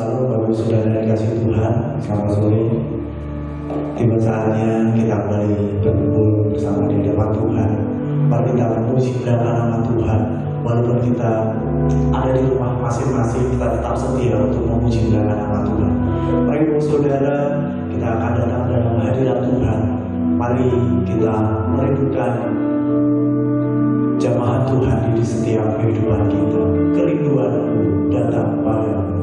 Shalom Bapak Ibu Saudara yang dikasihi Tuhan, selamat sore. Tiba saatnya kita kembali berkumpul bersama di hadapan Tuhan. Mari kita memuji nama Tuhan. Walaupun kita ada di rumah masing-masing, kita tetap setia untuk memuji nama Tuhan. Mari Bapak Saudara, kita akan datang dalam hadirat Tuhan. Mari kita merindukan jamaah Tuhan di setiap kehidupan kita. Kerinduanku datang padamu,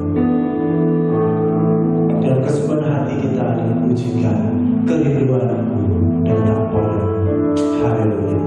dan kesukaan hati kita dipujikan. Kerinduanku datang padamu. Haleluya.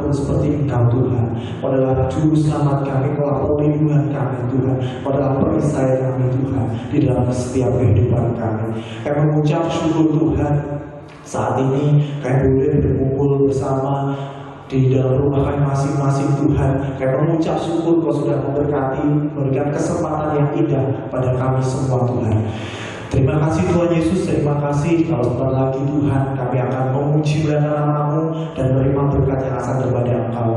takut seperti Engkau Tuhan. Kau adalah Juru Selamat kami, Kau adalah perlindungan kami Tuhan, Kau adalah perisai kami Tuhan di dalam setiap kehidupan kami. Kami mengucap syukur Tuhan, saat ini kami boleh berkumpul bersama di dalam rumah kami masing-masing Tuhan. Kami mengucap syukur Kau sudah memberkati, memberikan kesempatan yang indah pada kami semua Tuhan. Terima kasih Tuhan Yesus, terima kasih kalau sebentar lagi Tuhan kami akan memuji nama-Mu dan menerima berkat yang asal daripada Engkau.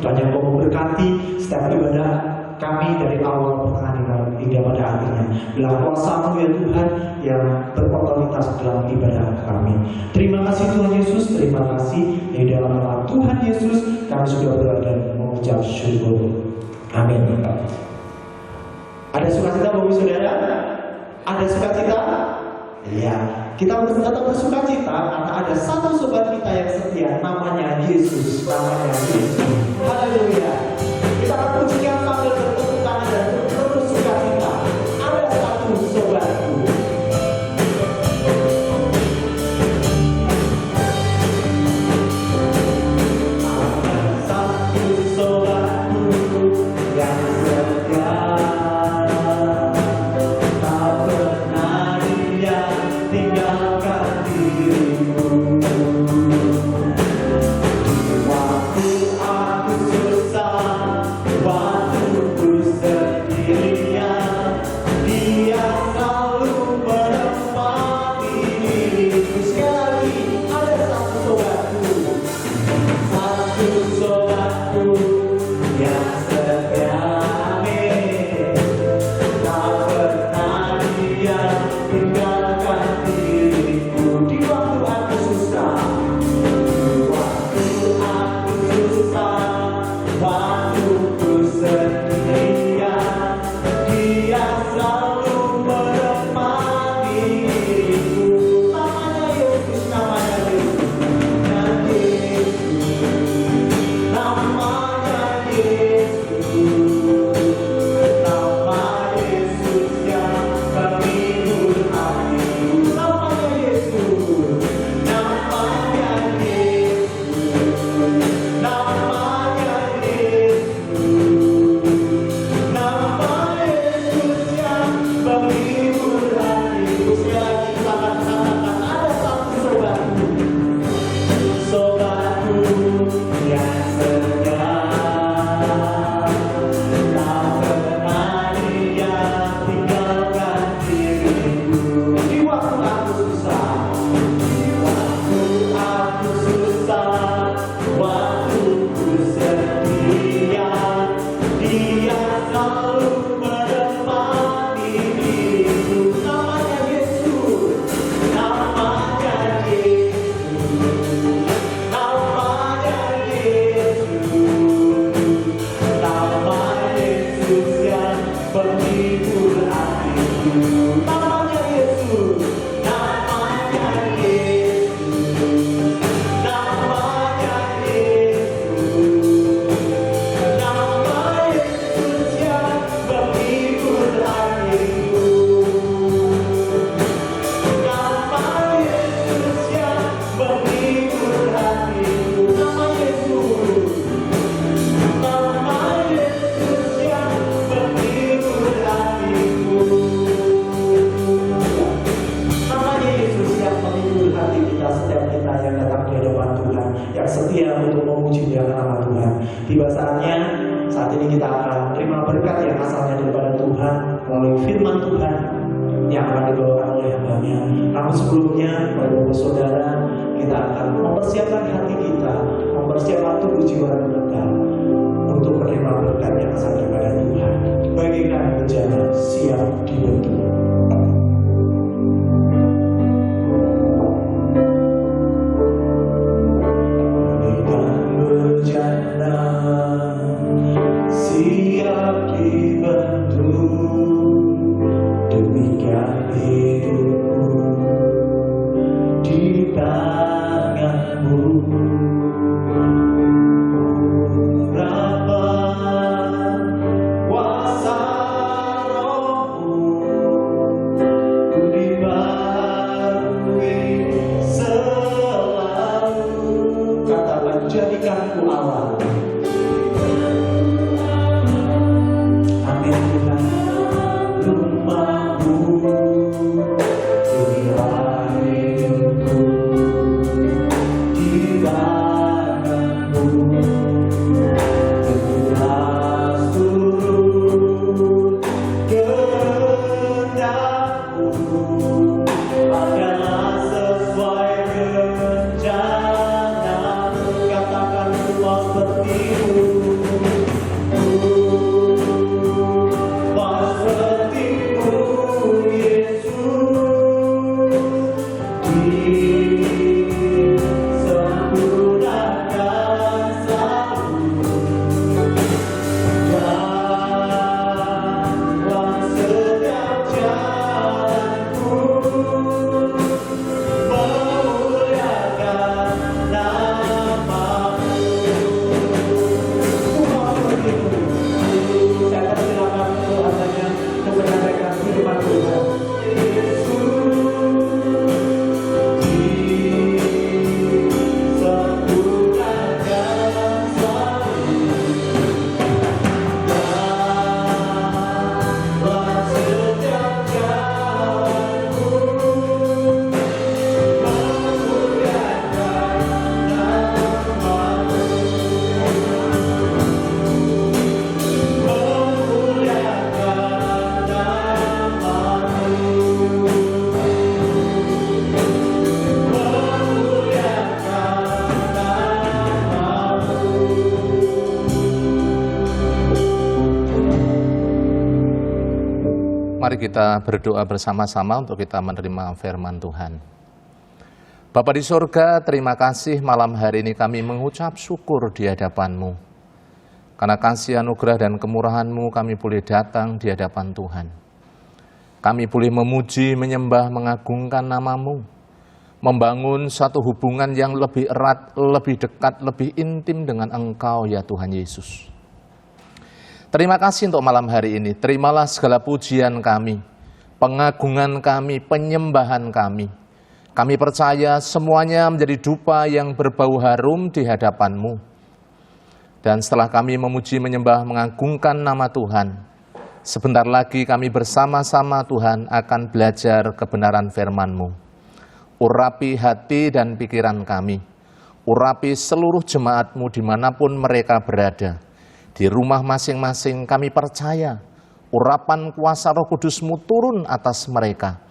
Tuhan yang Kau memberkati setiap ibadah kami dari awal pertengahan hingga pada akhirnya. Bila kuasa-Mu ya Tuhan yang berkualitas dalam ibadah kami. Terima kasih Tuhan Yesus, terima kasih di dalam nama Tuhan Yesus kami sudah berada mengucap syukur. Amin. Ada sukacita Bapak Saudara? Ada sukacita? Ya, kita tetap bersukacita karena ada satu sobat kita yang setia, namanya Yesus, namanya Yesus. Haleluya. Kita akan pujikan sambil bertepuk tangan dan bersukacita. Ada satu sobatku. Tiba saatnya, saat ini kita akan terima berkat yang asalnya daripada Tuhan melalui firman Tuhan yang akan dibawakan oleh hamba-Nya. Namun sebelumnya, Bapak Saudara, kita akan mempersiapkan hati kita, mempersiapkan tubuh jiwa dan mental untuk menerima berkat yang asal daripada Tuhan. Bagikan bejana siap dibentuk. Jadikanku Allah adalah sesuai rencana. Katakan semua seperti-Mu. Mari kita berdoa bersama-sama untuk kita menerima firman Tuhan. Bapa di surga, terima kasih malam hari ini kami mengucap syukur di hadapan-Mu. Karena kasih anugerah dan kemurahan-Mu kami boleh datang di hadapan Tuhan. Kami boleh memuji, menyembah, mengagungkan nama-Mu. Membangun satu hubungan yang lebih erat, lebih dekat, lebih intim dengan Engkau ya Tuhan Yesus. Terima kasih untuk malam hari ini. Terimalah segala pujian kami, pengagungan kami, penyembahan kami. Kami percaya semuanya menjadi dupa yang berbau harum di hadapan-Mu. Dan setelah kami memuji, menyembah, mengagungkan nama Tuhan, sebentar lagi kami bersama-sama Tuhan akan belajar kebenaran firman-Mu. Urapi hati dan pikiran kami. Urapi seluruh jemaat-Mu dimanapun mereka berada. Di rumah masing-masing kami percaya urapan kuasa Roh Kudus-Mu turun atas mereka.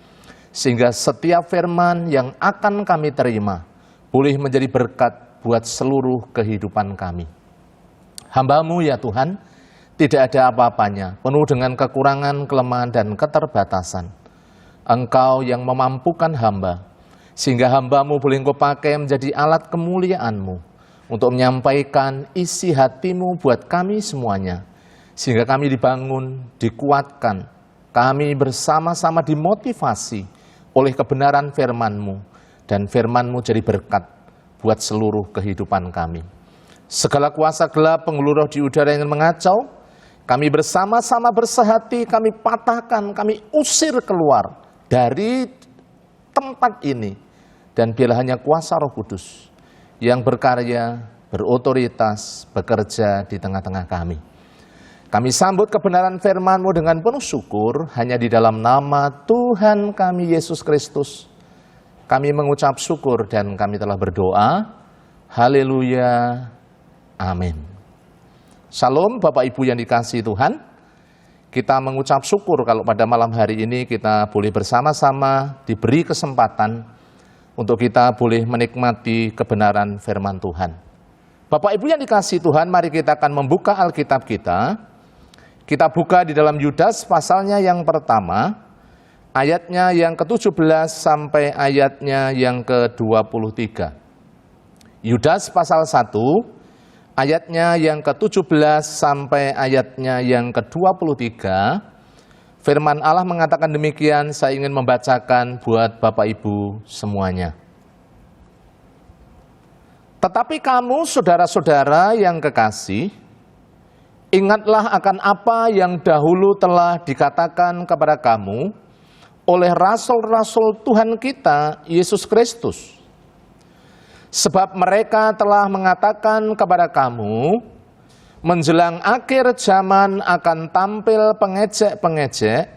Sehingga setiap firman yang akan kami terima boleh menjadi berkat buat seluruh kehidupan kami. Hamba-Mu ya Tuhan, tidak ada apa-apanya, penuh dengan kekurangan, kelemahan, dan keterbatasan. Engkau yang memampukan hamba, sehingga hamba-Mu boleh Engkau pakai menjadi alat kemuliaan-Mu. Untuk menyampaikan isi hati-Mu buat kami semuanya. Sehingga kami dibangun, dikuatkan. Kami bersama-sama dimotivasi oleh kebenaran firman-Mu. Dan firman-Mu jadi berkat buat seluruh kehidupan kami. Segala kuasa gelap, penghulu roh di udara yang mengacau, kami bersama-sama bersehati, kami patahkan, kami usir keluar dari tempat ini. Dan biarlah hanya kuasa Roh Kudus yang berkarya, berotoritas, bekerja di tengah-tengah kami. Kami sambut kebenaran firman-Mu dengan penuh syukur, hanya di dalam nama Tuhan kami Yesus Kristus. Kami mengucap syukur dan kami telah berdoa. Haleluya. Amin. Shalom Bapak Ibu yang dikasihi Tuhan. Kita mengucap syukur kalau pada malam hari ini kita boleh bersama-sama diberi kesempatan untuk kita boleh menikmati kebenaran firman Tuhan. Bapak Ibu yang dikasihi Tuhan, mari kita akan membuka Alkitab kita. Kita buka di dalam Yudas pasalnya yang pertama, ayatnya yang ke-17 sampai ayatnya yang ke-23. Yudas pasal 1, ayatnya yang ke-17 sampai ayatnya yang ke-23. Firman Allah mengatakan demikian, saya ingin membacakan buat Bapak Ibu semuanya. Tetapi kamu saudara-saudara yang kekasih, ingatlah akan apa yang dahulu telah dikatakan kepada kamu oleh rasul-rasul Tuhan kita, Yesus Kristus. Sebab mereka telah mengatakan kepada kamu, menjelang akhir zaman akan tampil pengejek-pengejek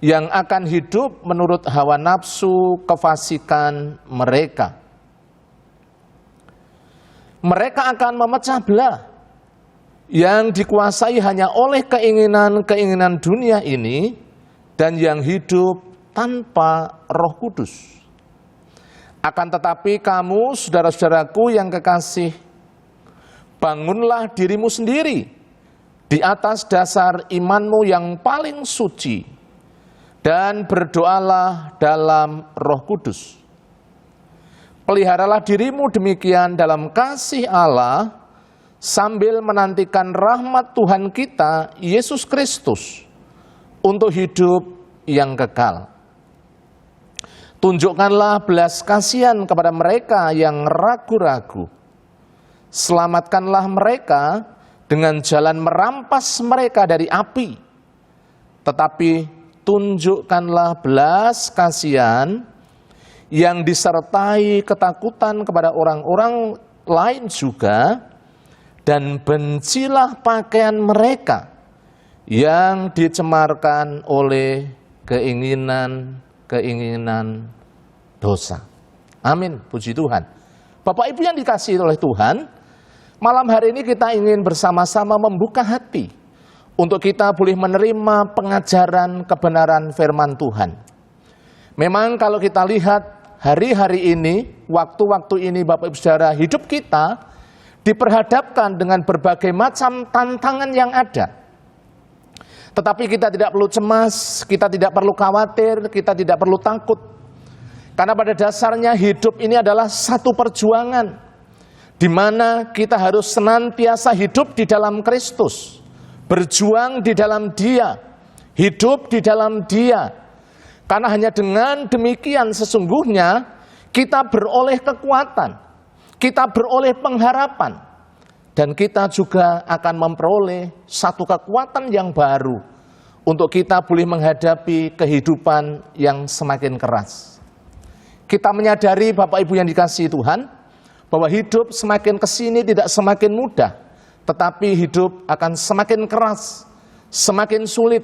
yang akan hidup menurut hawa nafsu kefasikan mereka. Mereka akan memecah belah yang dikuasai hanya oleh keinginan-keinginan dunia ini dan yang hidup tanpa Roh Kudus. Akan tetapi kamu, saudara-saudaraku yang kekasih, bangunlah dirimu sendiri di atas dasar imanmu yang paling suci, dan berdoalah dalam Roh Kudus. Peliharalah dirimu demikian dalam kasih Allah, sambil menantikan rahmat Tuhan kita, Yesus Kristus, untuk hidup yang kekal. Tunjukkanlah belas kasihan kepada mereka yang ragu-ragu. Selamatkanlah mereka dengan jalan merampas mereka dari api. Tetapi tunjukkanlah belas kasihan yang disertai ketakutan kepada orang-orang lain juga, dan bencilah pakaian mereka yang dicemarkan oleh keinginan dosa. Amin, puji Tuhan. Bapak Ibu yang dikasihi oleh Tuhan, malam hari ini kita ingin bersama-sama membuka hati untuk kita boleh menerima pengajaran kebenaran firman Tuhan. Memang kalau kita lihat hari-hari ini, waktu-waktu ini Bapak Ibu Saudara, hidup kita diperhadapkan dengan berbagai macam tantangan yang ada. Tetapi kita tidak perlu cemas, kita tidak perlu khawatir, kita tidak perlu takut. Karena pada dasarnya hidup ini adalah satu perjuangan, di mana kita harus senantiasa hidup di dalam Kristus, berjuang di dalam Dia, hidup di dalam Dia. Karena hanya dengan demikian sesungguhnya kita beroleh kekuatan, kita beroleh pengharapan, dan kita juga akan memperoleh satu kekuatan yang baru untuk kita boleh menghadapi kehidupan yang semakin keras. Kita menyadari Bapak Ibu yang dikasihi Tuhan, bahwa hidup semakin kesini tidak semakin mudah, tetapi hidup akan semakin keras, semakin sulit.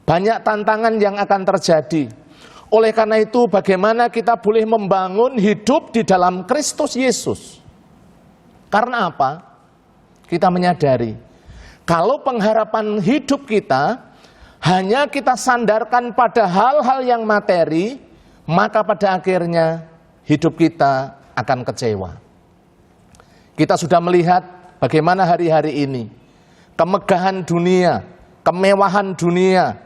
Banyak tantangan yang akan terjadi. Oleh karena itu, bagaimana kita boleh membangun hidup di dalam Kristus Yesus? Karena apa? Kita menyadari, kalau pengharapan hidup kita hanya kita sandarkan pada hal-hal yang materi, maka pada akhirnya hidup kita akan kecewa. Kita sudah melihat bagaimana hari-hari ini, kemegahan dunia, kemewahan dunia,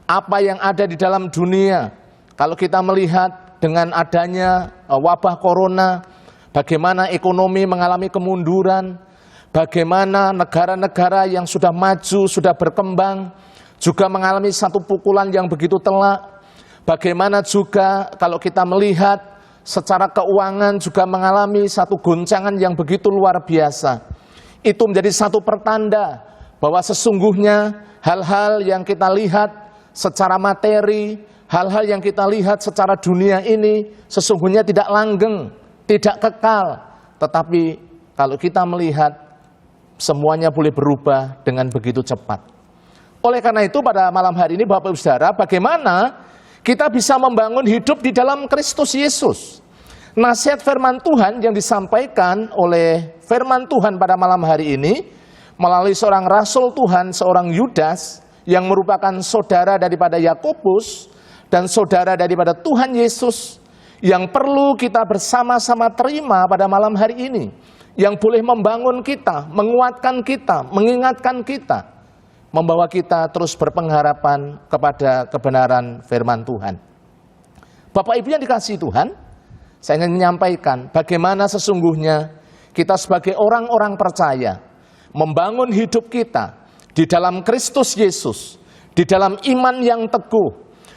apa yang ada di dalam dunia. Kalau kita melihat dengan adanya wabah corona, bagaimana ekonomi mengalami kemunduran, bagaimana negara-negara yang sudah maju, sudah berkembang, juga mengalami satu pukulan yang begitu telak. Bagaimana juga kalau kita melihat secara keuangan juga mengalami satu goncangan yang begitu luar biasa. Itu menjadi satu pertanda bahwa sesungguhnya hal-hal yang kita lihat secara materi, hal-hal yang kita lihat secara dunia ini sesungguhnya tidak langgeng, tidak kekal. Tetapi kalau kita melihat semuanya boleh berubah dengan begitu cepat. Oleh karena itu pada malam hari ini Bapak Ibu Saudara, bagaimana kita bisa membangun hidup di dalam Kristus Yesus? Nasihat firman Tuhan yang disampaikan oleh firman Tuhan pada malam hari ini melalui seorang rasul Tuhan, seorang Yudas yang merupakan saudara daripada Yakobus dan saudara daripada Tuhan Yesus, yang perlu kita bersama-sama terima pada malam hari ini, yang boleh membangun kita, menguatkan kita, mengingatkan kita, membawa kita terus berpengharapan kepada kebenaran firman Tuhan. Bapak Ibu yang dikasihi Tuhan, saya ingin menyampaikan bagaimana sesungguhnya kita sebagai orang-orang percaya membangun hidup kita di dalam Kristus Yesus, di dalam iman yang teguh,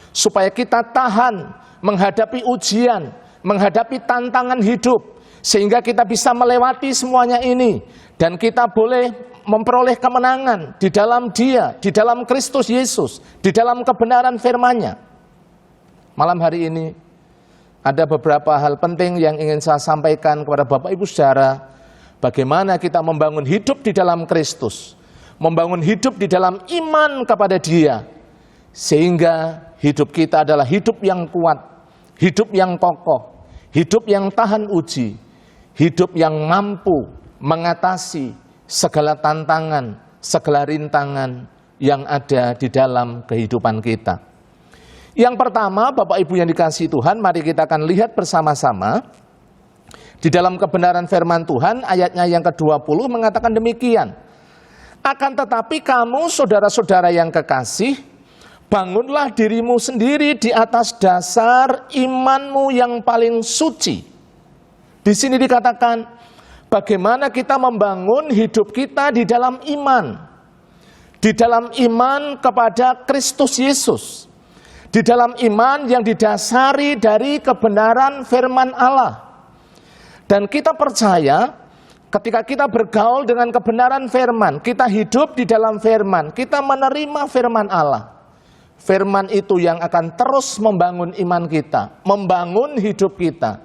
supaya kita tahan menghadapi ujian, menghadapi tantangan hidup, sehingga kita bisa melewati semuanya ini, dan kita boleh memperoleh kemenangan di dalam Dia, di dalam Kristus Yesus, di dalam kebenaran firman-Nya. Malam hari ini ada beberapa hal penting yang ingin saya sampaikan kepada Bapak Ibu Saudara, bagaimana kita membangun hidup di dalam Kristus, membangun hidup di dalam iman kepada Dia, sehingga hidup kita adalah hidup yang kuat, hidup yang kokoh, hidup yang tahan uji, hidup yang mampu mengatasi segala tantangan, segala rintangan yang ada di dalam kehidupan kita. Yang pertama, Bapak Ibu yang dikasihi Tuhan, mari kita akan lihat bersama-sama di dalam kebenaran firman Tuhan, ayatnya yang ke-20 mengatakan demikian. Akan tetapi kamu, saudara-saudara yang kekasih, bangunlah dirimu sendiri di atas dasar imanmu yang paling suci. Di sini dikatakan, bagaimana kita membangun hidup kita di dalam iman. Di dalam iman kepada Kristus Yesus. Di dalam iman yang didasari dari kebenaran firman Allah. Dan kita percaya ketika kita bergaul dengan kebenaran firman, kita hidup di dalam firman, kita menerima firman Allah. Firman itu yang akan terus membangun iman kita, membangun hidup kita.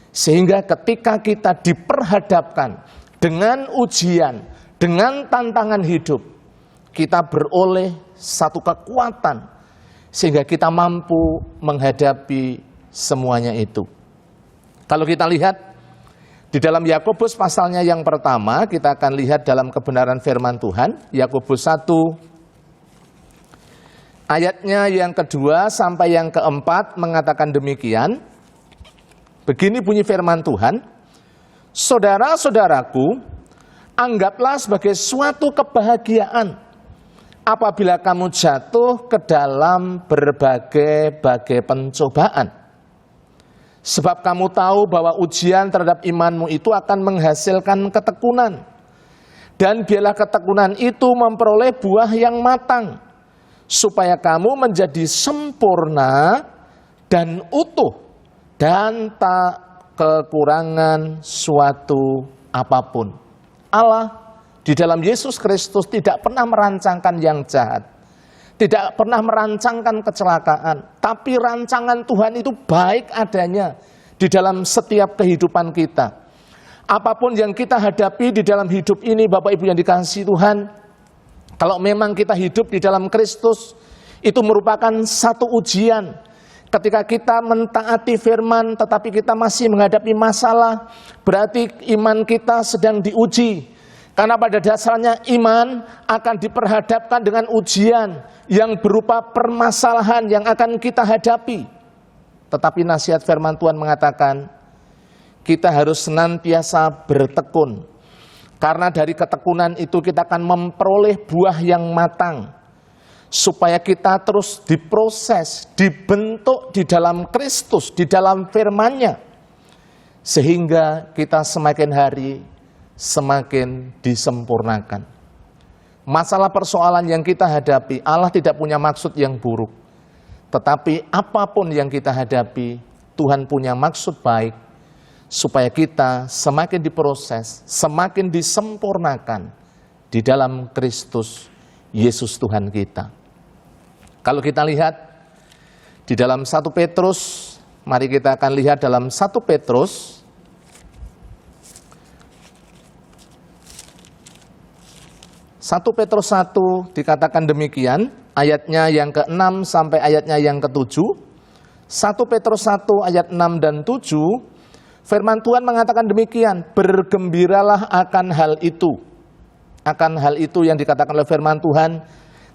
Sehingga ketika kita diperhadapkan dengan ujian, dengan tantangan hidup, kita beroleh satu kekuatan sehingga kita mampu menghadapi semuanya itu. Kalau kita lihat di dalam Yakobus pasalnya yang pertama, kita akan lihat dalam kebenaran firman Tuhan, Yakobus 1 ayatnya yang kedua sampai yang keempat mengatakan demikian. Begini bunyi firman Tuhan, saudara-saudaraku, anggaplah sebagai suatu kebahagiaan apabila kamu jatuh ke dalam berbagai-bagai pencobaan. Sebab kamu tahu bahwa ujian terhadap imanmu itu akan menghasilkan ketekunan. Dan biarlah ketekunan itu memperoleh buah yang matang, supaya kamu menjadi sempurna dan utuh, dan tak kekurangan suatu apapun. Allah di dalam Yesus Kristus tidak pernah merancangkan yang jahat, tidak pernah merancangkan kecelakaan, tapi rancangan Tuhan itu baik adanya di dalam setiap kehidupan kita. Apapun yang kita hadapi di dalam hidup ini, Bapak Ibu yang dikasihi Tuhan, kalau memang kita hidup di dalam Kristus, itu merupakan satu ujian. Ketika kita mentaati firman, tetapi kita masih menghadapi masalah, berarti iman kita sedang diuji. Karena pada dasarnya iman akan diperhadapkan dengan ujian yang berupa permasalahan yang akan kita hadapi. Tetapi nasihat firman Tuhan mengatakan, kita harus senantiasa bertekun. Karena dari ketekunan itu kita akan memperoleh buah yang matang. Supaya kita terus diproses, dibentuk di dalam Kristus, di dalam firman-Nya. Sehingga kita semakin hari semakin disempurnakan. Masalah persoalan yang kita hadapi, Allah tidak punya maksud yang buruk. Tetapi apapun yang kita hadapi, Tuhan punya maksud baik. Supaya kita semakin diproses, semakin disempurnakan di dalam Kristus Yesus Tuhan kita. Kalau kita lihat di dalam 1 Petrus, mari kita akan lihat dalam 1 Petrus Petrus 1 dikatakan demikian, ayatnya yang ke-6 sampai ayatnya yang ke-7. 1 Petrus 1 ayat 6 dan 7. Firman Tuhan mengatakan demikian, bergembiralah akan hal itu. Akan hal itu yang dikatakan oleh firman Tuhan,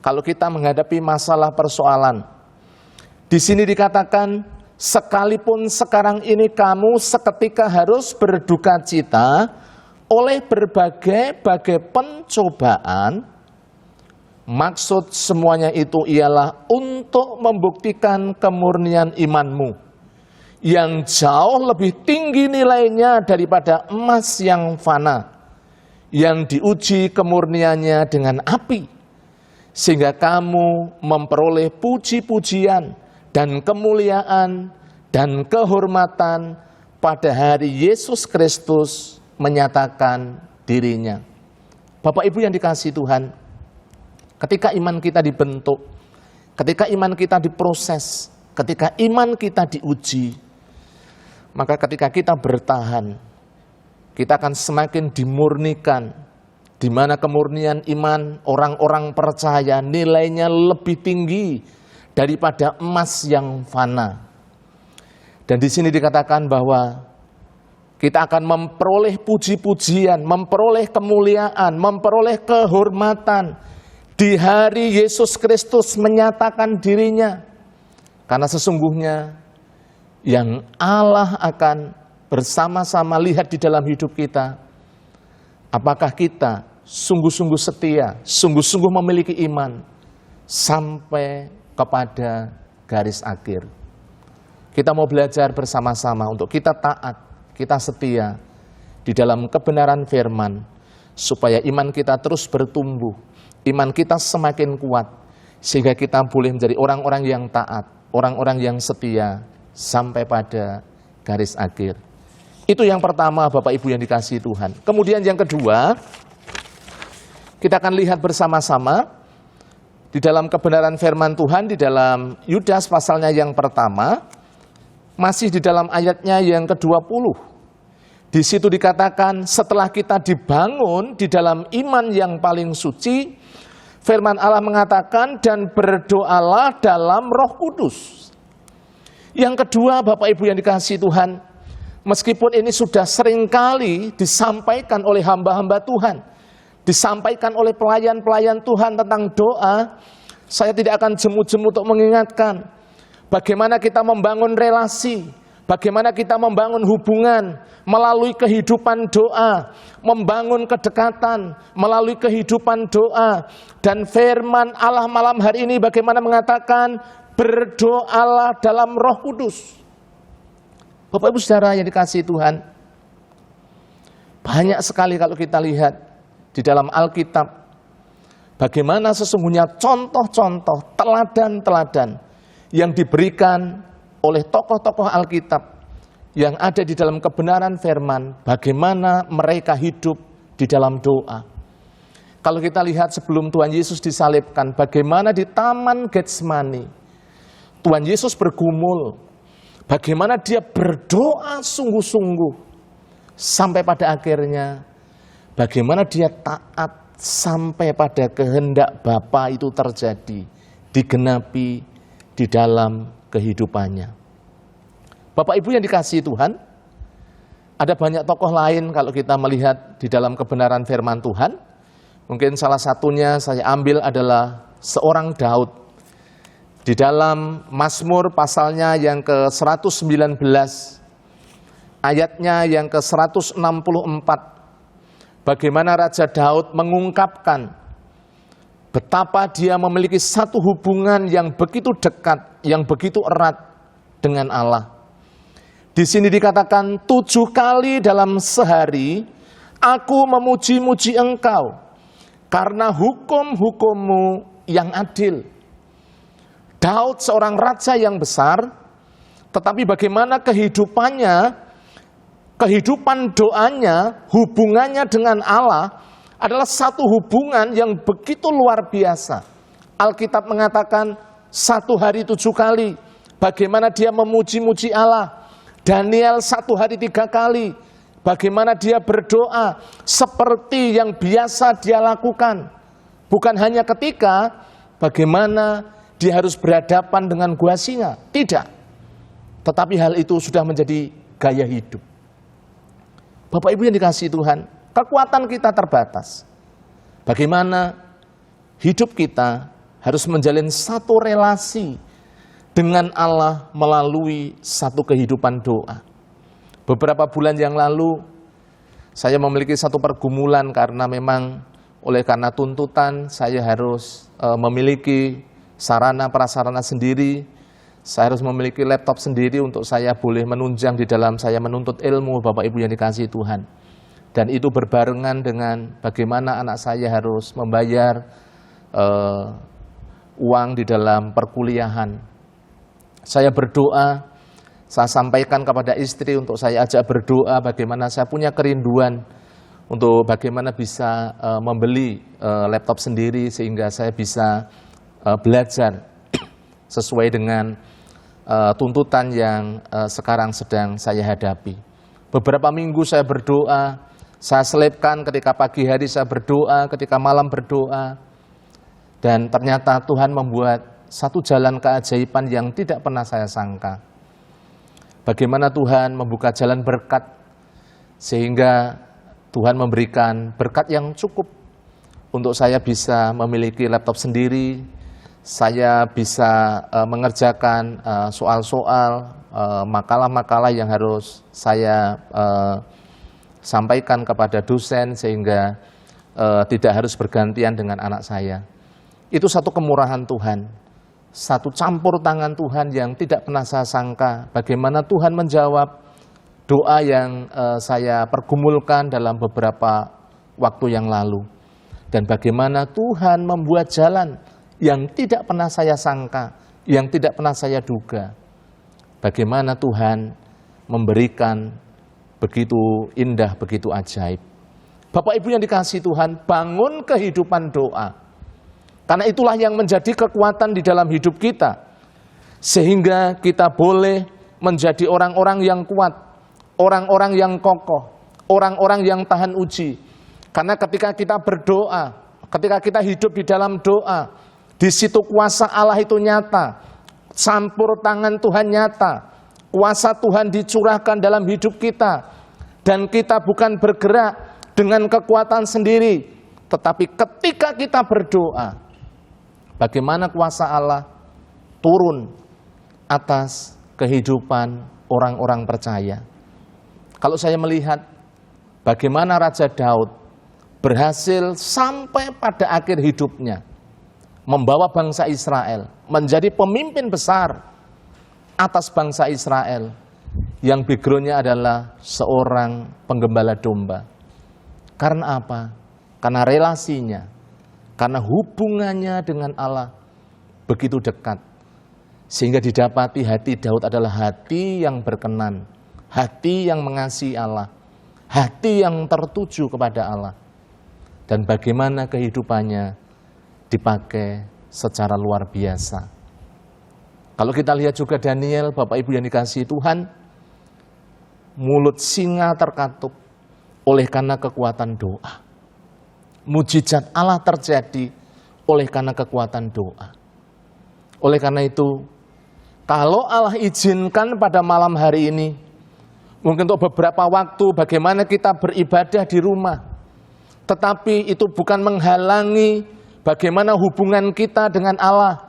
kalau kita menghadapi masalah persoalan. Di sini dikatakan, sekalipun sekarang ini kamu seketika harus berduka cita oleh berbagai-bagai pencobaan, maksud semuanya itu ialah untuk membuktikan kemurnian imanmu, yang jauh lebih tinggi nilainya daripada emas yang fana, yang diuji kemurniannya dengan api, sehingga kamu memperoleh puji-pujian dan kemuliaan dan kehormatan pada hari Yesus Kristus menyatakan dirinya. Bapak Ibu yang dikasihi Tuhan, ketika iman kita dibentuk, ketika iman kita diproses, ketika iman kita diuji, maka ketika kita bertahan, kita akan semakin dimurnikan, di mana kemurnian iman orang-orang percaya nilainya lebih tinggi daripada emas yang fana. Dan di sini dikatakan bahwa kita akan memperoleh puji-pujian, memperoleh kemuliaan, memperoleh kehormatan di hari Yesus Kristus menyatakan dirinya. Karena sesungguhnya yang Allah akan bersama-sama lihat di dalam hidup kita, apakah kita sungguh-sungguh setia, sungguh-sungguh memiliki iman sampai kepada garis akhir. Kita mau belajar bersama-sama untuk kita taat, kita setia di dalam kebenaran firman, supaya iman kita terus bertumbuh, iman kita semakin kuat, sehingga kita boleh menjadi orang-orang yang taat, orang-orang yang setia sampai pada garis akhir. Itu yang pertama, Bapak Ibu yang dikasihi Tuhan. Kemudian yang kedua, kita akan lihat bersama-sama di dalam kebenaran firman Tuhan, di dalam Yudas pasalnya yang pertama, masih di dalam ayatnya yang ke-20. Di situ dikatakan, setelah kita dibangun di dalam iman yang paling suci, firman Allah mengatakan, dan berdoalah dalam Roh Kudus. Yang kedua, Bapak Ibu yang dikasihi Tuhan, meskipun ini sudah seringkali disampaikan oleh hamba-hamba Tuhan, disampaikan oleh pelayan-pelayan Tuhan tentang doa, saya tidak akan jemu-jemu untuk mengingatkan bagaimana kita membangun relasi, bagaimana kita membangun hubungan melalui kehidupan doa, membangun kedekatan melalui kehidupan doa. Dan firman Allah malam hari ini bagaimana mengatakan, berdoalah dalam Roh Kudus. Bapak Ibu Saudara yang dikasihi Tuhan, banyak sekali kalau kita lihat di dalam Alkitab, bagaimana sesungguhnya contoh-contoh, teladan-teladan yang diberikan oleh tokoh-tokoh Alkitab yang ada di dalam kebenaran firman, bagaimana mereka hidup di dalam doa. Kalau kita lihat sebelum Tuhan Yesus disalibkan, bagaimana di Taman Getsemani, Tuhan Yesus bergumul, bagaimana dia berdoa sungguh-sungguh, sampai pada akhirnya bagaimana dia taat sampai pada kehendak Bapa itu terjadi, digenapi di dalam kehidupannya. Bapak Ibu yang dikasihi Tuhan, ada banyak tokoh lain kalau kita melihat di dalam kebenaran firman Tuhan. Mungkin salah satunya saya ambil adalah seorang Daud. Di dalam Mazmur pasalnya yang ke-119, ayatnya yang ke-164, bagaimana Raja Daud mengungkapkan betapa dia memiliki satu hubungan yang begitu dekat, yang begitu erat dengan Allah. Di sini dikatakan, 7 kali dalam sehari aku memuji-muji Engkau karena hukum-hukum-Mu yang adil. Daud seorang raja yang besar, tetapi bagaimana kehidupannya, kehidupan doanya, hubungannya dengan Allah adalah satu hubungan yang begitu luar biasa. Alkitab mengatakan 1 hari 7 kali, bagaimana dia memuji-muji Allah. Daniel 1 hari 3 kali, bagaimana dia berdoa seperti yang biasa dia lakukan. Bukan hanya ketika bagaimana dia harus berhadapan dengan gua singa, tidak. Tetapi hal itu sudah menjadi gaya hidup. Bapak Ibu yang dikasihi Tuhan, kekuatan kita terbatas. Bagaimana hidup kita harus menjalin satu relasi dengan Allah melalui satu kehidupan doa. Beberapa bulan yang lalu, saya memiliki satu pergumulan karena memang karena tuntutan saya harus memiliki sarana prasarana sendiri. Saya harus memiliki laptop sendiri untuk saya boleh menunjang di dalam saya menuntut ilmu, Bapak Ibu yang dikasihi Tuhan. Dan itu berbarengan dengan bagaimana anak saya harus membayar uang di dalam perkuliahan. Saya berdoa, saya sampaikan kepada istri untuk saya ajak berdoa bagaimana saya punya kerinduan untuk bagaimana bisa membeli laptop sendiri sehingga saya bisa belajar sesuai dengan tuntutan yang sekarang sedang saya hadapi. Beberapa minggu saya berdoa, saya selipkan ketika pagi hari saya berdoa, ketika malam berdoa, dan ternyata Tuhan membuat satu jalan keajaiban yang tidak pernah saya sangka. Bagaimana Tuhan membuka jalan berkat, sehingga Tuhan memberikan berkat yang cukup untuk saya bisa memiliki laptop sendiri, saya bisa mengerjakan soal-soal, makalah-makalah yang harus saya sampaikan kepada dosen sehingga tidak harus bergantian dengan anak saya. Itu satu kemurahan Tuhan, satu campur tangan Tuhan yang tidak pernah saya sangka. Bagaimana Tuhan menjawab doa yang saya pergumulkan dalam beberapa waktu yang lalu. Dan bagaimana Tuhan membuat jalan yang tidak pernah saya sangka, yang tidak pernah saya duga. Bagaimana Tuhan memberikan begitu indah, begitu ajaib. Bapak Ibu yang dikasihi Tuhan, bangun kehidupan doa. Karena itulah yang menjadi kekuatan di dalam hidup kita. Sehingga kita boleh menjadi orang-orang yang kuat, orang-orang yang kokoh, orang-orang yang tahan uji. Karena ketika kita berdoa, ketika kita hidup di dalam doa, di situ kuasa Allah itu nyata, campur tangan Tuhan nyata, kuasa Tuhan dicurahkan dalam hidup kita, dan kita bukan bergerak dengan kekuatan sendiri, tetapi ketika kita berdoa, bagaimana kuasa Allah turun atas kehidupan orang-orang percaya. Kalau saya melihat bagaimana Raja Daud berhasil sampai pada akhir hidupnya membawa bangsa Israel menjadi pemimpin besar atas bangsa Israel, yang backgroundnya adalah seorang penggembala domba. Karena apa? Karena relasinya, karena hubungannya dengan Allah begitu dekat, sehingga didapati hati Daud adalah hati yang berkenan, hati yang mengasihi Allah, hati yang tertuju kepada Allah. Dan bagaimana kehidupannya dipakai secara luar biasa. Kalau kita lihat juga Daniel, Bapak Ibu yang dikasihi Tuhan, mulut singa terkatup oleh karena kekuatan doa. Mujizat Allah terjadi oleh karena kekuatan doa. Oleh karena itu, kalau Allah izinkan pada malam hari ini, mungkin untuk beberapa waktu bagaimana kita beribadah di rumah, tetapi itu bukan menghalangi bagaimana hubungan kita dengan Allah.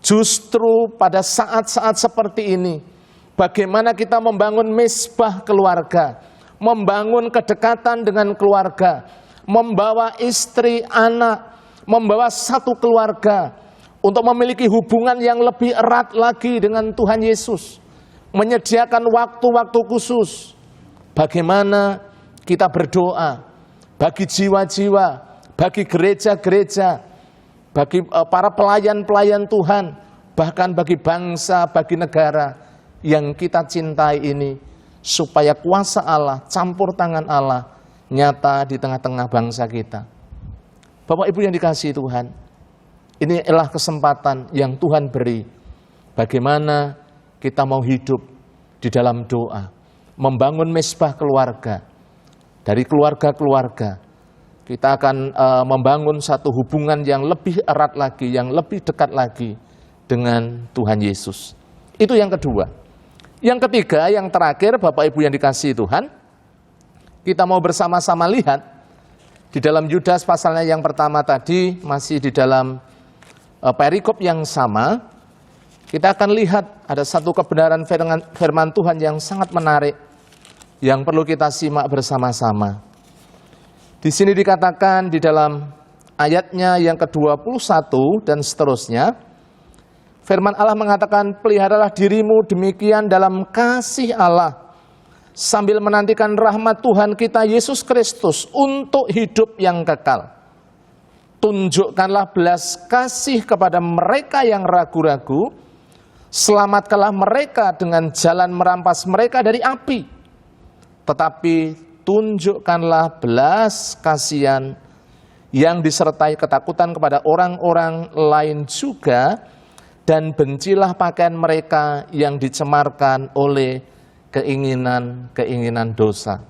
Justru pada saat-saat seperti ini, bagaimana kita membangun mezbah keluarga, membangun kedekatan dengan keluarga, membawa istri, anak, membawa satu keluarga untuk memiliki hubungan yang lebih erat lagi dengan Tuhan Yesus. Menyediakan waktu-waktu khusus. Bagaimana kita berdoa bagi jiwa-jiwa, bagi gereja-gereja, bagi para pelayan-pelayan Tuhan, bahkan bagi bangsa, bagi negara yang kita cintai ini, supaya kuasa Allah, campur tangan Allah, nyata di tengah-tengah bangsa kita. Bapak Ibu yang dikasihi Tuhan, ini adalah kesempatan yang Tuhan beri, bagaimana kita mau hidup di dalam doa, membangun mezbah keluarga. Dari keluarga-keluarga, kita akan membangun satu hubungan yang lebih erat lagi, yang lebih dekat lagi dengan Tuhan Yesus. Itu yang kedua. Yang ketiga, yang terakhir, Bapak Ibu yang dikasihi Tuhan, kita mau bersama-sama lihat di dalam Yudas pasalnya yang pertama tadi, masih di dalam perikop yang sama, kita akan lihat ada satu kebenaran firman Tuhan yang sangat menarik, yang perlu kita simak bersama-sama. Di sini dikatakan di dalam ayatnya yang ke-21 dan seterusnya, firman Allah mengatakan, peliharalah dirimu demikian dalam kasih Allah, sambil menantikan rahmat Tuhan kita Yesus Kristus untuk hidup yang kekal. Tunjukkanlah belas kasih kepada mereka yang ragu-ragu, selamatkanlah mereka dengan jalan merampas mereka dari api. Tetapi tunjukkanlah belas kasihan yang disertai ketakutan kepada orang-orang lain juga, dan bencilah pakaian mereka yang dicemarkan oleh keinginan-keinginan dosa.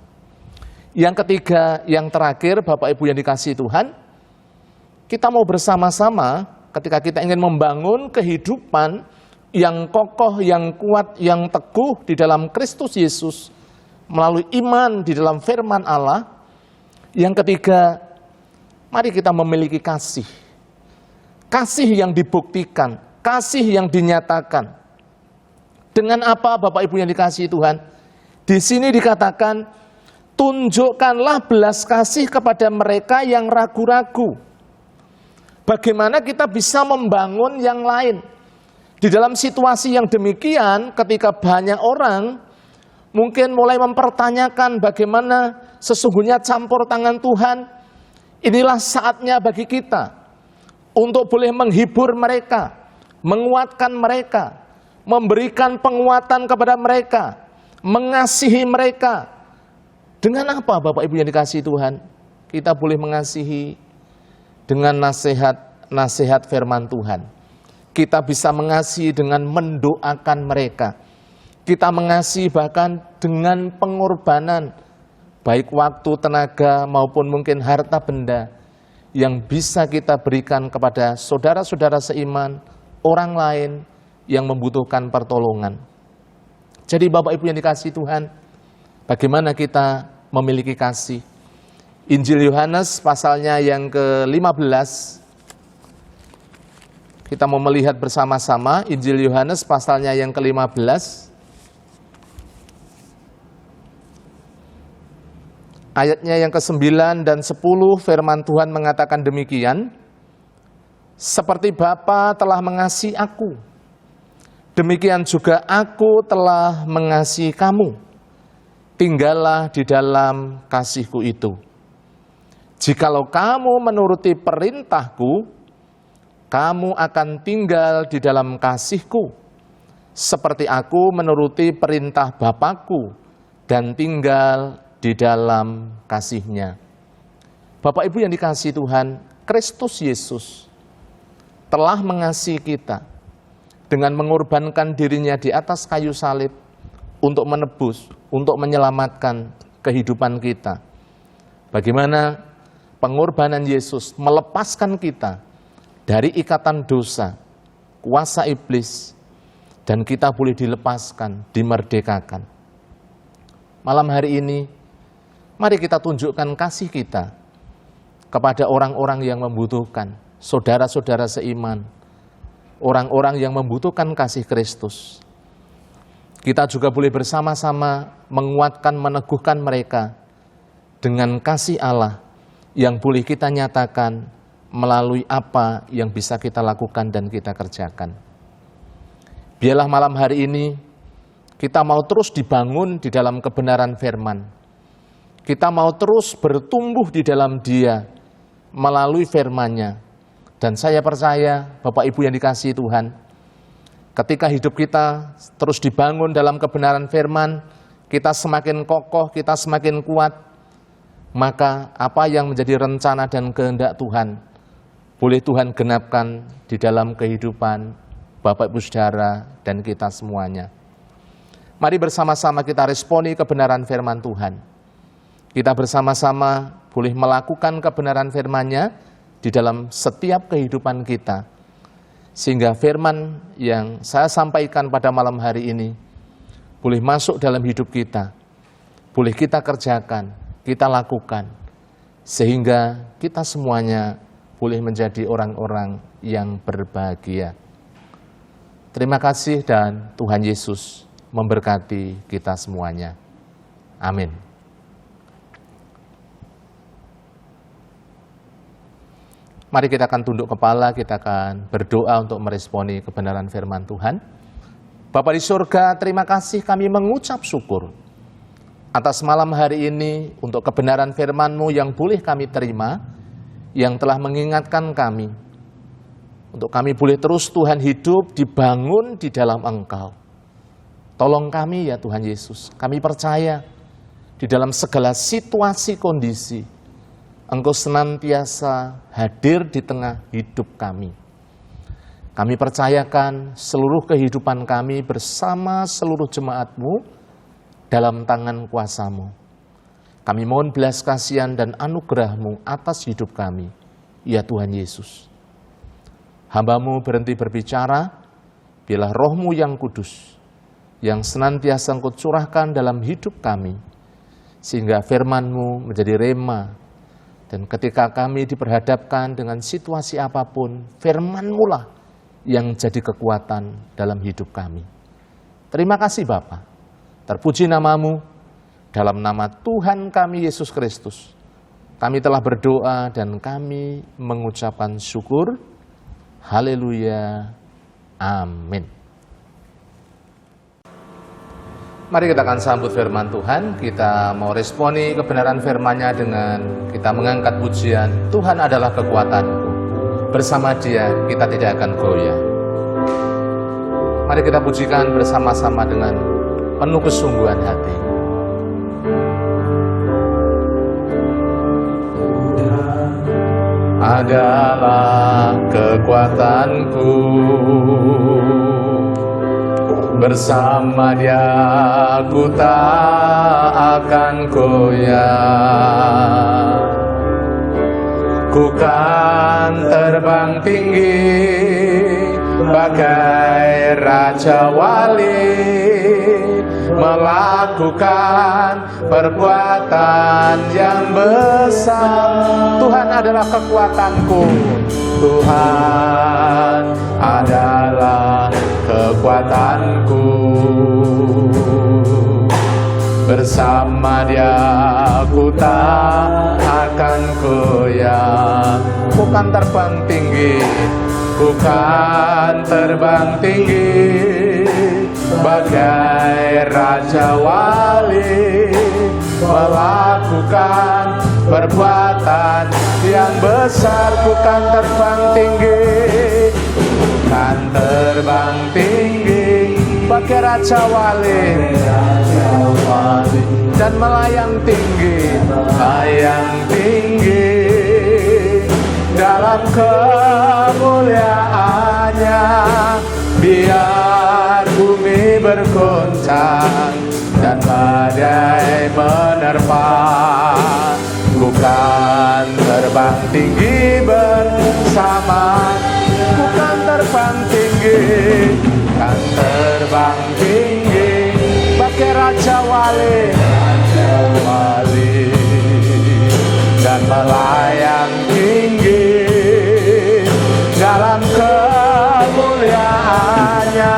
Yang ketiga, yang terakhir, Bapak Ibu yang dikasihi Tuhan, kita mau bersama-sama ketika kita ingin membangun kehidupan yang kokoh, yang kuat, yang teguh di dalam Kristus Yesus, melalui iman di dalam firman Allah. Yang ketiga, mari kita memiliki kasih. kasih yang dibuktikan, kasih yang dinyatakan. Dengan apa Bapak Ibu yang dikasihi Tuhan? Di sini dikatakan, tunjukkanlah belas kasih kepada mereka yang ragu-ragu. Bagaimana kita bisa membangun yang lain? Di dalam situasi yang demikian, ketika banyak orang mungkin mulai mempertanyakan bagaimana sesungguhnya campur tangan Tuhan, inilah saatnya bagi kita untuk boleh menghibur mereka, menguatkan mereka, memberikan penguatan kepada mereka, mengasihi mereka. Dengan apa Bapak Ibu yang dikasihi Tuhan? Kita boleh mengasihi dengan nasihat firman Tuhan. Kita bisa mengasihi dengan mendoakan mereka. Kita mengasihi bahkan dengan pengorbanan, baik waktu, tenaga, maupun mungkin harta benda yang bisa kita berikan kepada saudara-saudara seiman, orang lain yang membutuhkan pertolongan. Jadi Bapak Ibu yang dikasihi Tuhan, bagaimana kita memiliki kasih? Injil Yohanes pasalnya yang ke-15, kita mau melihat bersama-sama Injil Yohanes pasalnya yang ke-15, ayatnya yang ke-9 dan 10, firman Tuhan mengatakan demikian, seperti Bapa telah mengasihi aku, demikian juga aku telah mengasihi kamu. Tinggallah di dalam kasihku itu. Jikalau kamu menuruti perintahku, kamu akan tinggal di dalam kasihku, seperti aku menuruti perintah Bapakku dan tinggal di dalam kasihnya. Bapak Ibu yang dikasihi Tuhan, Kristus Yesus telah mengasihi kita dengan mengorbankan dirinya di atas kayu salib untuk menebus, untuk menyelamatkan kehidupan kita. Bagaimana pengorbanan Yesus melepaskan kita dari ikatan dosa, kuasa iblis, dan kita boleh dilepaskan, dimerdekakan. Malam hari ini, mari kita tunjukkan kasih kita kepada orang-orang yang membutuhkan, saudara-saudara seiman, orang-orang yang membutuhkan kasih Kristus. Kita juga boleh bersama-sama menguatkan, meneguhkan mereka dengan kasih Allah yang boleh kita nyatakan melalui apa yang bisa kita lakukan dan kita kerjakan. Biarlah malam hari ini kita mau terus dibangun di dalam kebenaran firman. Kita mau terus bertumbuh di dalam Dia melalui firman-Nya. Dan saya percaya Bapak Ibu yang dikasihi Tuhan, ketika hidup kita terus dibangun dalam kebenaran firman, kita semakin kokoh, kita semakin kuat, maka apa yang menjadi rencana dan kehendak Tuhan, boleh Tuhan genapkan di dalam kehidupan Bapak Ibu Saudara dan kita semuanya. Mari bersama-sama kita responi kebenaran firman Tuhan. Kita bersama-sama boleh melakukan kebenaran firman-Nya di dalam setiap kehidupan kita. Sehingga firman yang saya sampaikan pada malam hari ini boleh masuk dalam hidup kita. Boleh kita kerjakan, kita lakukan. Sehingga kita semuanya boleh menjadi orang-orang yang berbahagia. Terima kasih dan Tuhan Yesus memberkati kita semuanya. Amin. Mari kita akan tunduk kepala, kita akan berdoa untuk meresponi kebenaran firman Tuhan. Bapa di surga, terima kasih kami mengucap syukur atas malam hari ini untuk kebenaran firman-Mu yang boleh kami terima, yang telah mengingatkan kami, untuk kami boleh terus Tuhan hidup dibangun di dalam Engkau. Tolong kami ya Tuhan Yesus, kami percaya di dalam segala situasi kondisi, Engkau senantiasa hadir di tengah hidup kami. Kami percayakan seluruh kehidupan kami bersama seluruh jemaat-Mu dalam tangan kuasa-Mu. Kami mohon belas kasihan dan anugerah-Mu atas hidup kami, ya Tuhan Yesus. Hamba-Mu berhenti berbicara, biarlah Roh-Mu yang kudus, yang senantiasa Engkau curahkan dalam hidup kami, sehingga firman-Mu menjadi rema, Dan ketika kami diperhadapkan dengan situasi apapun, firman-Mu lah yang jadi kekuatan dalam hidup kami. Terima kasih Bapa. Terpuji nama-Mu, dalam nama Tuhan kami Yesus Kristus. Kami telah berdoa dan kami mengucapkan syukur. Haleluya. Amin. Mari kita akan sambut firman Tuhan. Kita mau responi kebenaran firman-Nya dengan kita mengangkat pujian, Tuhan adalah kekuatanku. Bersama Dia kita tidak akan goyah. Mari kita pujikan bersama-sama dengan penuh kesungguhan hati. Adalah kekuatanku, bersama Dia ku tak akan goyah. Ku kan terbang tinggi bagai Raja Wali, melakukan perbuatan yang besar. Tuhan adalah kekuatanku. Tuhan adalah kekuatanku. Bersama Dia ku tak akan goyah. Ku kan terbang tinggi, ku kan terbang tinggi bagai Raja Wali, melakukan perbuatan yang besar. Ku kan terbang tinggi, ku kan terbang tinggi bagai Raja Wali, dan melayang tinggi, melayang tinggi dalam kemuliaannya. Biar bumi bergoncang dan badai menerpa, ku kan terbang tinggi bersama. Ku kan terbang tinggi, kan terbang tinggi bagai Raja Wali, dan melayang tinggi dalam kemuliaannya.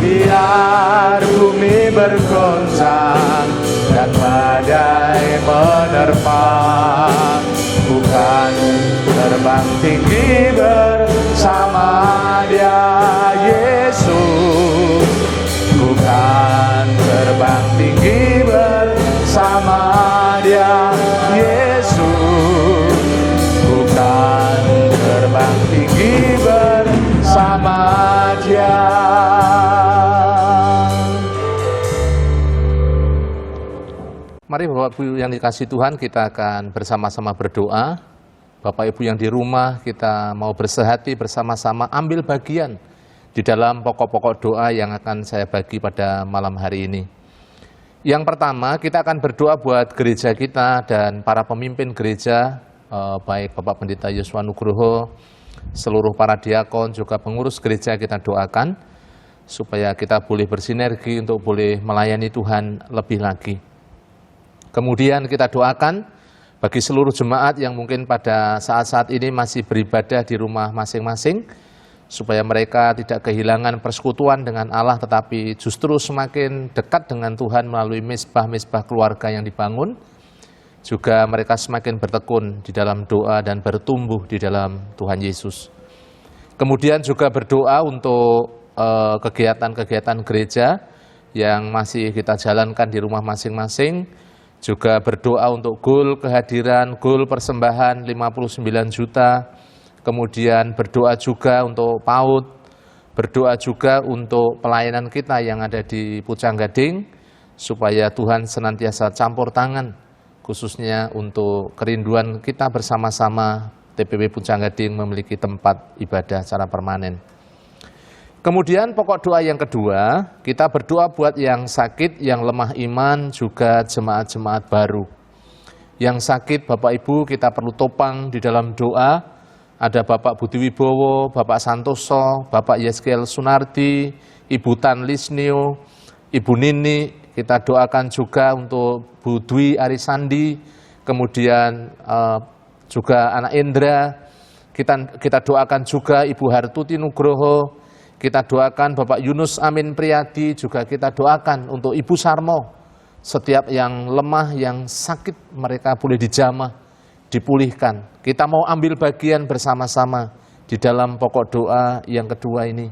Biar bumi bergoncang dan badai menerpa, bukan terbang tinggi bersama Dia Yesus. Bukan terbang tinggi bersama Dia Yesus. Bukan terbang tinggi bersama Dia. Mari Bapak Ibu yang dikasihi Tuhan, kita akan bersama-sama berdoa. Bapak Ibu yang di rumah, kita mau bersehati bersama-sama ambil bagian di dalam pokok-pokok doa yang akan saya bagi pada malam hari ini. Yang pertama, kita akan berdoa buat gereja kita dan para pemimpin gereja, baik Bapak Pendeta Yosua Nugroho, seluruh para diakon, juga pengurus gereja kita doakan, supaya kita boleh bersinergi untuk boleh melayani Tuhan lebih lagi. Kemudian kita doakan bagi seluruh jemaat yang mungkin pada saat-saat ini masih beribadah di rumah masing-masing, supaya mereka tidak kehilangan persekutuan dengan Allah, tetapi justru semakin dekat dengan Tuhan melalui mezbah-mezbah keluarga yang dibangun. Juga mereka semakin bertekun di dalam doa dan bertumbuh di dalam Tuhan Yesus. Kemudian juga berdoa untuk kegiatan-kegiatan gereja yang masih kita jalankan di rumah masing-masing. Juga berdoa untuk goal kehadiran, goal persembahan 59 juta. Kemudian berdoa juga untuk PAUD, berdoa juga untuk pelayanan kita yang ada di Pucang Gading, supaya Tuhan senantiasa campur tangan, khususnya untuk kerinduan kita bersama-sama TPW Pucang Gading memiliki tempat ibadah secara permanen. Kemudian pokok doa yang kedua, kita berdoa buat yang sakit, yang lemah iman, juga jemaat-jemaat baru. Yang sakit Bapak Ibu kita perlu topang di dalam doa. Ada Bapak Budi Wibowo, Bapak Santoso, Bapak Yeskel Sunardi, Ibu Tan Lisnio, Ibu Nini. Kita doakan juga untuk Bu Dwi Arisandi, kemudian juga anak Indra, kita doakan juga Ibu Hartuti Nugroho, kita doakan Bapak Yunus Amin Priyadi, juga kita doakan untuk Ibu Sarmo. Setiap yang lemah, yang sakit, mereka boleh dijamah, dipulihkan. Kita mau ambil bagian bersama-sama di dalam pokok doa yang kedua ini.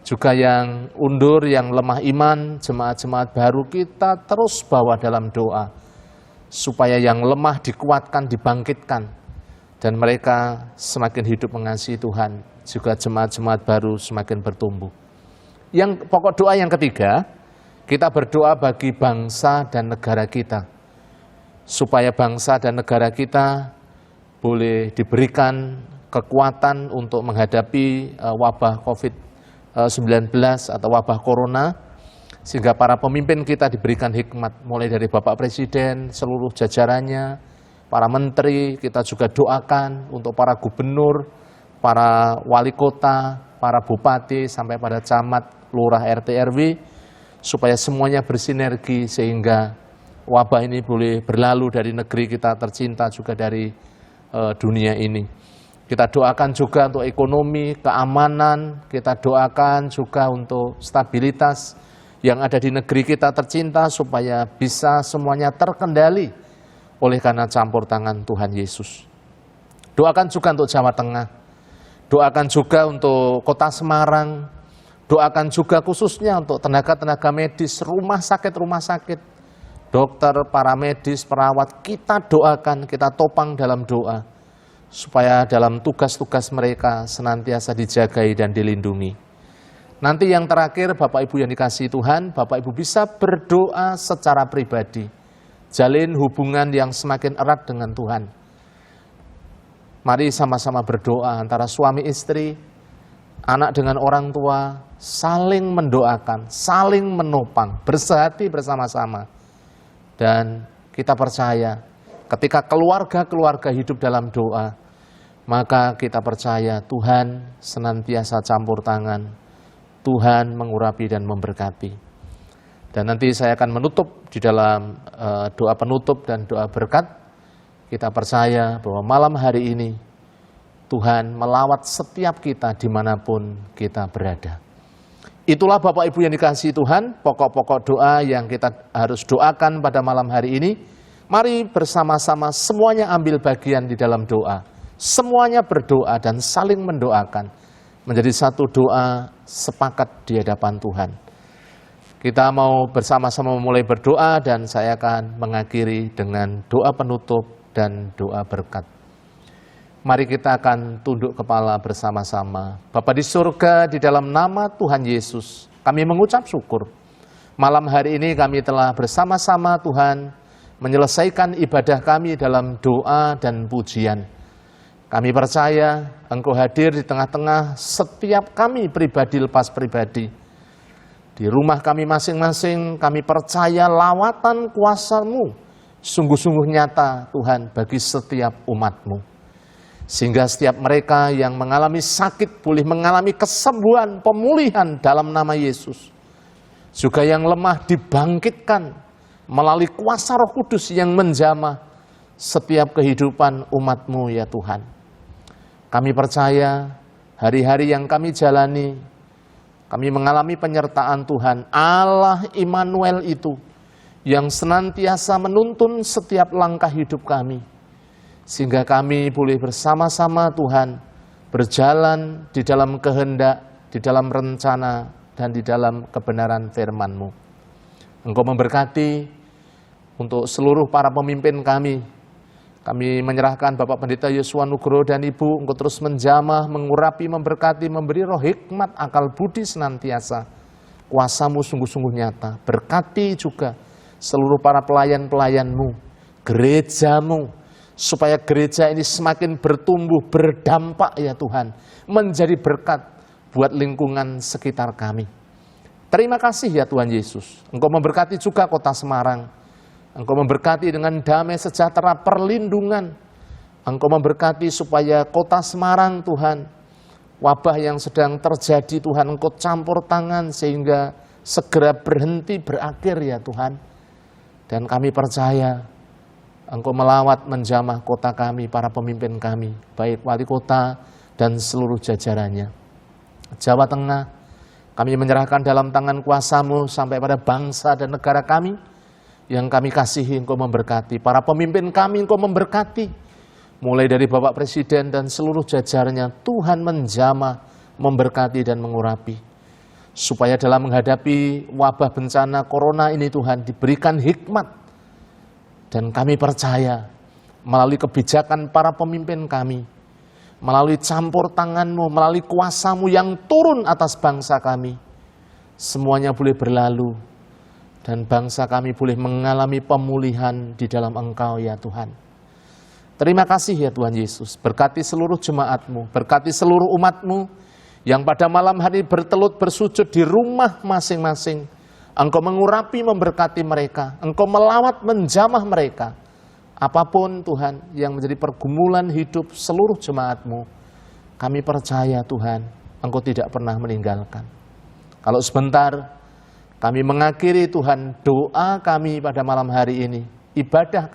Juga yang undur, yang lemah iman, jemaat-jemaat baru kita terus bawa dalam doa. Supaya yang lemah dikuatkan, dibangkitkan. Dan mereka semakin hidup mengasihi Tuhan. Juga jemaat-jemaat baru semakin bertumbuh. Yang pokok doa yang ketiga, kita berdoa bagi bangsa dan negara kita. Supaya bangsa dan negara kita boleh diberikan kekuatan untuk menghadapi wabah COVID-19 atau wabah Corona, sehingga para pemimpin kita diberikan hikmat, mulai dari Bapak Presiden, seluruh jajarannya, para menteri, kita juga doakan untuk para gubernur, para wali kota, para bupati, sampai pada camat, lurah, RT, RW, supaya semuanya bersinergi sehingga wabah ini boleh berlalu dari negeri kita tercinta, juga dari dunia ini. Kita doakan juga untuk ekonomi, keamanan, kita doakan juga untuk stabilitas yang ada di negeri kita tercinta supaya bisa semuanya terkendali oleh karena campur tangan Tuhan Yesus. Doakan juga untuk Jawa Tengah, doakan juga untuk Kota Semarang, doakan juga khususnya untuk tenaga-tenaga medis, rumah sakit, dokter, para medis, perawat, kita doakan, kita topang dalam doa, supaya dalam tugas-tugas mereka senantiasa dijagai dan dilindungi. Nanti yang terakhir, Bapak Ibu yang dikasihi Tuhan, Bapak Ibu bisa berdoa secara pribadi, jalin hubungan yang semakin erat dengan Tuhan. Mari sama-sama berdoa antara suami istri, anak dengan orang tua, saling mendoakan, saling menopang, bersehati bersama-sama. Dan kita percaya ketika keluarga-keluarga hidup dalam doa, maka kita percaya Tuhan senantiasa campur tangan, Tuhan mengurapi dan memberkati. Dan nanti saya akan menutup di dalam doa penutup dan doa berkat. Kita percaya bahwa malam hari ini Tuhan melawat setiap kita dimanapun kita berada. Itulah Bapak Ibu yang dikasihi Tuhan, pokok-pokok doa yang kita harus doakan pada malam hari ini. Mari bersama-sama semuanya ambil bagian di dalam doa. Semuanya berdoa dan saling mendoakan. Menjadi satu doa sepakat di hadapan Tuhan. Kita mau bersama-sama memulai berdoa dan saya akan mengakhiri dengan doa penutup dan doa berkat. Mari kita akan tunduk kepala bersama-sama. Bapa di surga, di dalam nama Tuhan Yesus, kami mengucap syukur. Malam hari ini kami telah bersama-sama Tuhan menyelesaikan ibadah kami dalam doa dan pujian. Kami percaya Engkau hadir di tengah-tengah setiap kami pribadi lepas pribadi. Di rumah kami masing-masing, kami percaya lawatan kuasa-Mu sungguh-sungguh nyata Tuhan bagi setiap umat-Mu. Sehingga setiap mereka yang mengalami sakit boleh mengalami kesembuhan, pemulihan dalam nama Yesus. Juga yang lemah dibangkitkan melalui kuasa Roh Kudus yang menjamah setiap kehidupan umat-Mu ya Tuhan. Kami percaya hari-hari yang kami jalani, kami mengalami penyertaan Tuhan, Allah Immanuel itu, yang senantiasa menuntun setiap langkah hidup kami. Sehingga kami boleh bersama-sama Tuhan, berjalan di dalam kehendak, di dalam rencana, dan di dalam kebenaran firman-Mu. Engkau memberkati untuk seluruh para pemimpin kami. Kami menyerahkan Bapak Pendeta Yosua Nugroho dan Ibu, Engkau terus menjamah, mengurapi, memberkati, memberi roh hikmat, akal budi senantiasa. Kuasa-Mu sungguh-sungguh nyata. Berkati juga seluruh para pelayan-pelayan-Mu, gereja-Mu, supaya gereja ini semakin bertumbuh, berdampak ya Tuhan, menjadi berkat buat lingkungan sekitar kami. Terima kasih ya Tuhan Yesus. Engkau memberkati juga Kota Semarang. Engkau memberkati dengan damai sejahtera perlindungan. Engkau memberkati supaya Kota Semarang Tuhan, wabah yang sedang terjadi Tuhan, Engkau campur tangan sehingga segera berhenti, berakhir ya Tuhan. Dan kami percaya Engkau melawat menjamah kota kami, para pemimpin kami, baik wali kota dan seluruh jajarannya. Jawa Tengah, kami menyerahkan dalam tangan kuasa-Mu sampai pada bangsa dan negara kami yang kami kasihi. Engkau memberkati, para pemimpin kami Engkau memberkati, mulai dari Bapak Presiden dan seluruh jajarannya. Tuhan menjamah, memberkati dan mengurapi, supaya dalam menghadapi wabah bencana corona ini Tuhan diberikan hikmat. Dan kami percaya melalui kebijakan para pemimpin kami, melalui campur tangan-Mu, melalui kuasa-Mu yang turun atas bangsa kami, semuanya boleh berlalu dan bangsa kami boleh mengalami pemulihan di dalam Engkau ya Tuhan. Terima kasih ya Tuhan Yesus, berkati seluruh jemaat-Mu, berkati seluruh umat-Mu yang pada malam hari bertelut bersujud di rumah masing-masing. Engkau mengurapi, memberkati mereka, Engkau melawat menjamah mereka. Apapun Tuhan yang menjadi pergumulan hidup seluruh jemaat-Mu, kami percaya Tuhan, Engkau tidak pernah meninggalkan. Kalau sebentar kami mengakhiri Tuhan doa kami pada malam hari ini, ibadah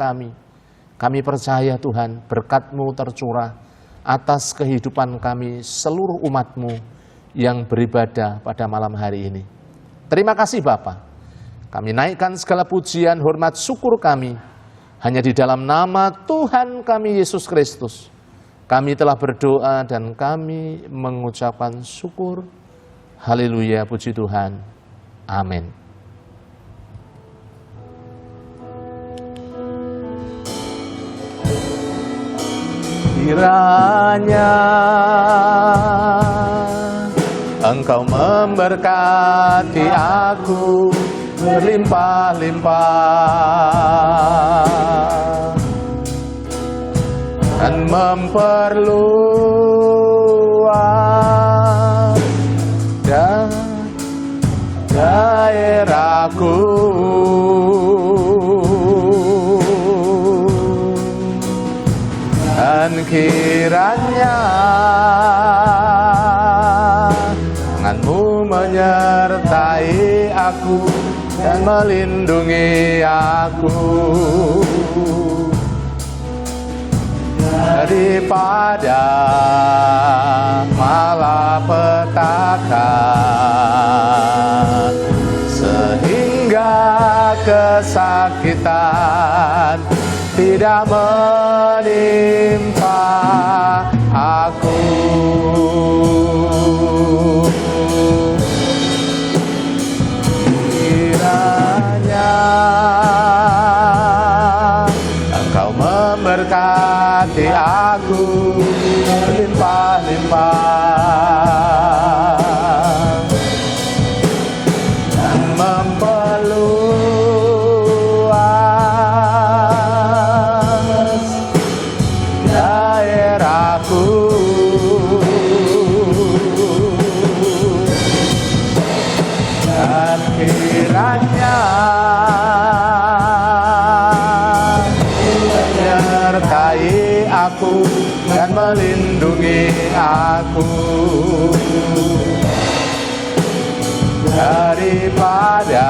kami percaya Tuhan berkat-Mu tercurah atas kehidupan kami seluruh umat-Mu yang beribadah pada malam hari ini. Terima kasih Bapa. Kami naikkan segala pujian, hormat, syukur kami hanya di dalam nama Tuhan kami Yesus Kristus. Kami telah berdoa dan kami mengucapkan syukur. Haleluya, puji Tuhan. Amin. Kiranya Engkau memberkati aku berlimpah-limpah dan memperluas daerahku, dan kiranya tangan-Mu menyertai aku dan melindungi aku daripada malapetaka, sehingga kesakitan tidak menimpa aku. Kiranya Engkau memberkati aku berlimpah-limpah dan memperluas daerahku, dan kiranya menyertai aku dan melindungi aku daripada